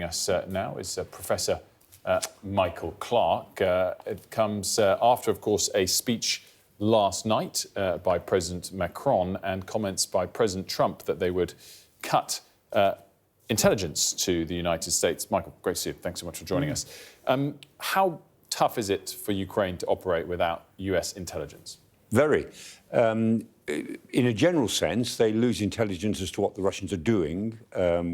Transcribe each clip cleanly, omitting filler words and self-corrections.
us now is Professor Michael Clarke. It comes after, of course, a speech last night by President Macron and comments by President Trump that they would cut intelligence to the United States. Michael, great to see you. Thanks so much for joining us. How tough is it for Ukraine to operate without US intelligence? Very. In a general sense, they lose intelligence as to what the Russians are doing,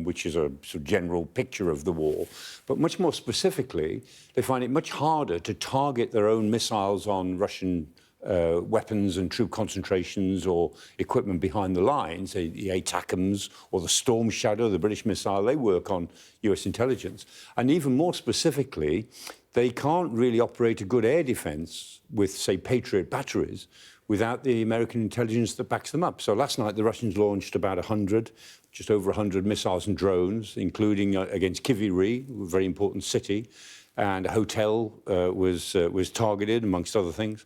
which is a sort of general picture of the war. But much more specifically, they find it much harder to target their own missiles on Russian weapons and troop concentrations or equipment behind the lines, the ATACMS or the Storm Shadow, the British missile. They work on US intelligence. And even more specifically, they can't really operate a good air defense with, say, Patriot batteries without the American intelligence that backs them up. So last night, the Russians launched about 100, just over 100 missiles and drones, including against Kyiv, a very important city, and a hotel was targeted, amongst other things.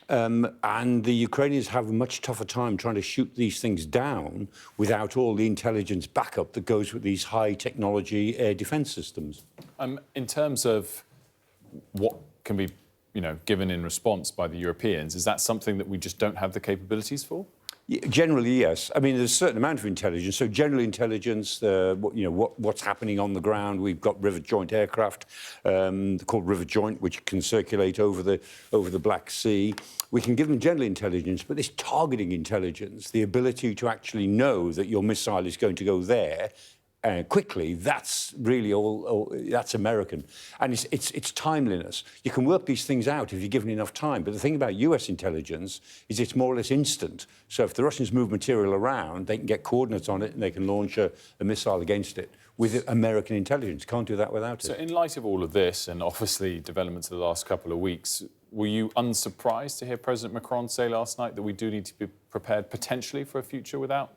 And the Ukrainians have a much tougher time trying to shoot these things down without all the intelligence backup that goes with these high-technology air defense systems. In terms of what can be given in response by the Europeans, is that something that we just don't have the capabilities for? Generally, yes. I mean, there's a certain amount of intelligence. So general intelligence, what's happening on the ground. We've got river joint aircraft called river joint, which can circulate over the Black Sea. We can give them general intelligence, but this targeting intelligence, the ability to actually know that your missile is going to go there quickly, that's really that's American. And it's timeliness. You can work these things out if you're given enough time. But the thing about US intelligence is it's more or less instant. So if the Russians move material around, they can get coordinates on it and they can launch a missile against it. With American intelligence, can't do that without it. So in light of all of this, and obviously developments of the last couple of weeks, were you unsurprised to hear President Macron say last night that we do need to be prepared potentially for a future without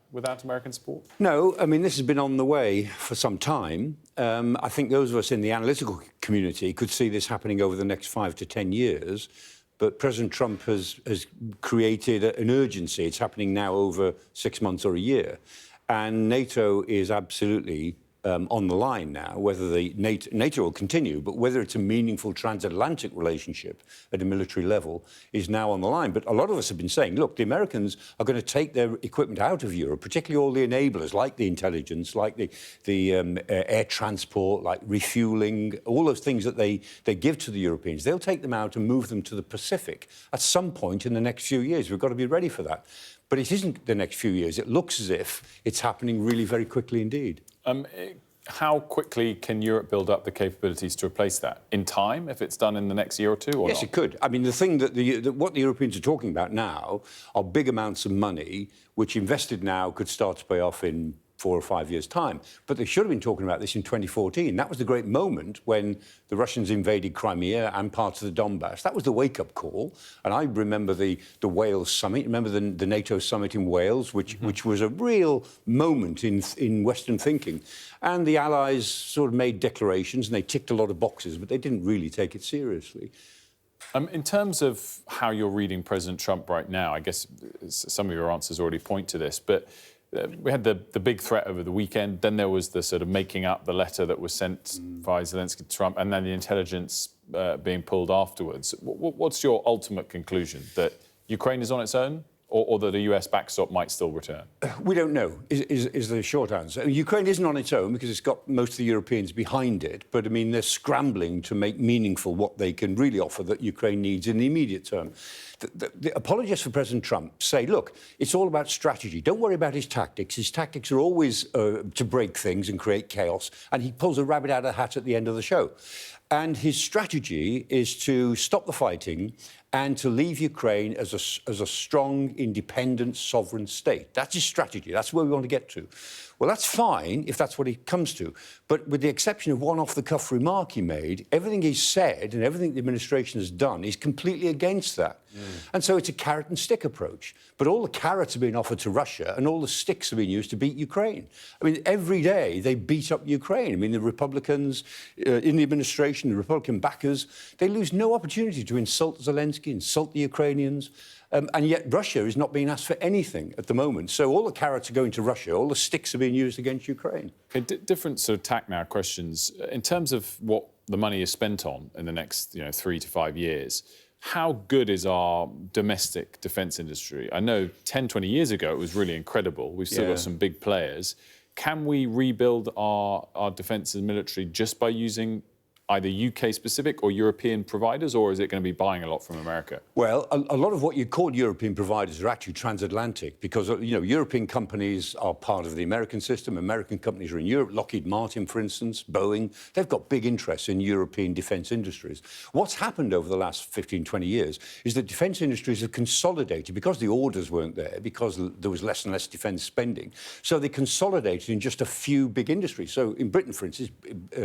American support? No, I mean, this has been on the way for some time. I think those of us in the analytical community could see this happening over the next 5 to 10 years. But President Trump has created an urgency. It's happening now over 6 months or a year. And NATO is absolutely on the line now. Whether the NATO will continue, but whether it's a meaningful transatlantic relationship at a military level is now on the line. But a lot of us have been saying, look, the Americans are going to take their equipment out of Europe, particularly all the enablers, like the intelligence, like the air transport, like refueling, all those things that they give to the Europeans. They'll take them out and move them to the Pacific at some point in the next few years. We've got to be ready for that. But it isn't the next few years. It looks as if it's happening really very quickly indeed. How quickly can Europe build up the capabilities to replace that? In time, if it's done in the next year or two, or yes, not? It could. I mean, the thing that what the Europeans are talking about now are big amounts of money, which invested now could start to pay off in 4 or 5 years' time. But they should have been talking about this in 2014. That was the great moment when the Russians invaded Crimea and parts of the Donbass. That was the wake-up call. And I remember the Wales summit. Remember the NATO summit in Wales, which was a real moment in Western thinking. And the Allies sort of made declarations and they ticked a lot of boxes, but they didn't really take it seriously. In terms of how you're reading President Trump right now, I guess some of your answers already point to this, but we had the big threat over the weekend. Then there was the sort of making up the letter that was sent by Zelenskyy to Trump, and then the intelligence being pulled afterwards. What's your ultimate conclusion? That Ukraine is on its own, or that a US backstop might still return? We don't know, is the short answer. Ukraine isn't on its own because it's got most of the Europeans behind it. But, I mean, they're scrambling to make meaningful what they can really offer that Ukraine needs in the immediate term. The apologists for President Trump say, look, it's all about strategy. Don't worry about his tactics. His tactics are always to break things and create chaos. And he pulls a rabbit out of the hat at the end of the show. And his strategy is to stop the fighting and to leave Ukraine as a strong, independent, sovereign state. That's his strategy. That's where we want to get to. Well, that's fine if that's what he comes to. But with the exception of one off-the-cuff remark he made, everything he's said and everything the administration has done is completely against that. And so it's a carrot and stick approach. But all the carrots are being offered to Russia and all the sticks are being used to beat Ukraine. I mean, every day they beat up Ukraine. I mean, the Republicans in the administration, the Republican backers, they lose no opportunity to insult Zelenskyy, insult the Ukrainians. And yet Russia is not being asked for anything at the moment. So all the carrots are going to Russia, all the sticks are being used against Ukraine. Okay, different sort of tack now questions. In terms of what the money is spent on in the next 3 to 5 years, how good is our domestic defence industry? I know 10, 20 years ago it was really incredible. We've still got some big players. Can we rebuild our defence and military just by using either UK-specific or European providers, or is it going to be buying a lot from America? Well, a lot of what you call European providers are actually transatlantic because, European companies are part of the American system. American companies are in Europe. Lockheed Martin, for instance, Boeing, they've got big interests in European defence industries. What's happened over the last 15, 20 years is that defence industries have consolidated because the orders weren't there, because there was less and less defence spending. So they consolidated in just a few big industries. So in Britain, for instance,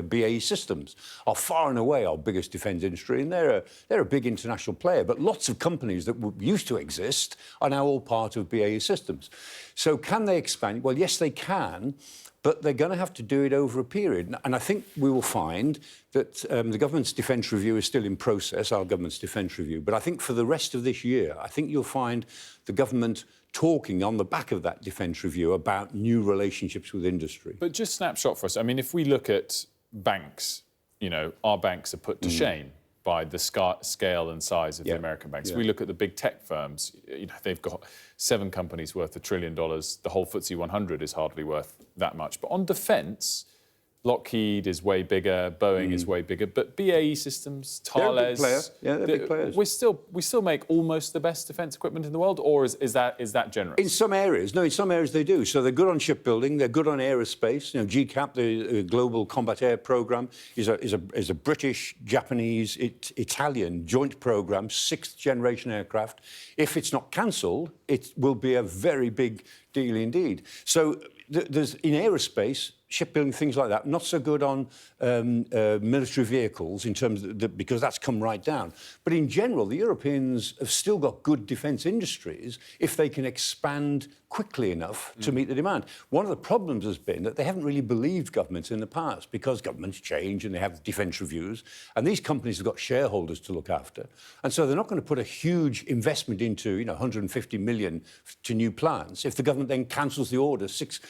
BAE Systems are far and away our biggest defence industry, and they're a big international player. But lots of companies that used to exist are now all part of BAE Systems. So can they expand? Well, yes, they can, but they're going to have to do it over a period. And I think we will find that the government's defence review is still in process, our government's defence review. But I think for the rest of this year, I think you'll find the government talking on the back of that defence review about new relationships with industry. But just snapshot for us. I mean, if we look at banks, our banks are put to shame by the scale and size of the American banks. We look at the big tech firms, they've got 7 companies worth $1 trillion. The whole FTSE 100 is hardly worth that much. But on defence, Lockheed is way bigger, Boeing is way bigger, but BAE Systems, Thales, they're big players. We still make almost the best defence equipment in the world, or is that generous? In some areas, no. In some areas they do. So they're good on shipbuilding. They're good on aerospace. GCAP, the Global Combat Air Programme, is a British, Japanese, Italian joint programme, 6th generation aircraft. If it's not cancelled, it will be a very big deal indeed. So there's in aerospace, shipbuilding, things like that, not so good on military vehicles in terms of because that's come right down. But in general, the Europeans have still got good defence industries if they can expand quickly enough to meet the demand. One of the problems has been that they haven't really believed governments in the past because governments change and they have defence reviews, and these companies have got shareholders to look after. And so they're not going to put a huge investment into 150 million to new plants if the government then cancels the order six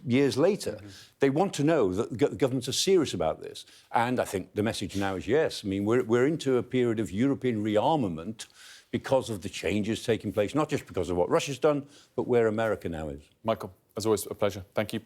years later. They want to know that the governments are serious about this. And I think the message now is yes. I mean, we're into a period of European rearmament because of the changes taking place, not just because of what Russia's done, but where America now is. Michael, as always, a pleasure. Thank you.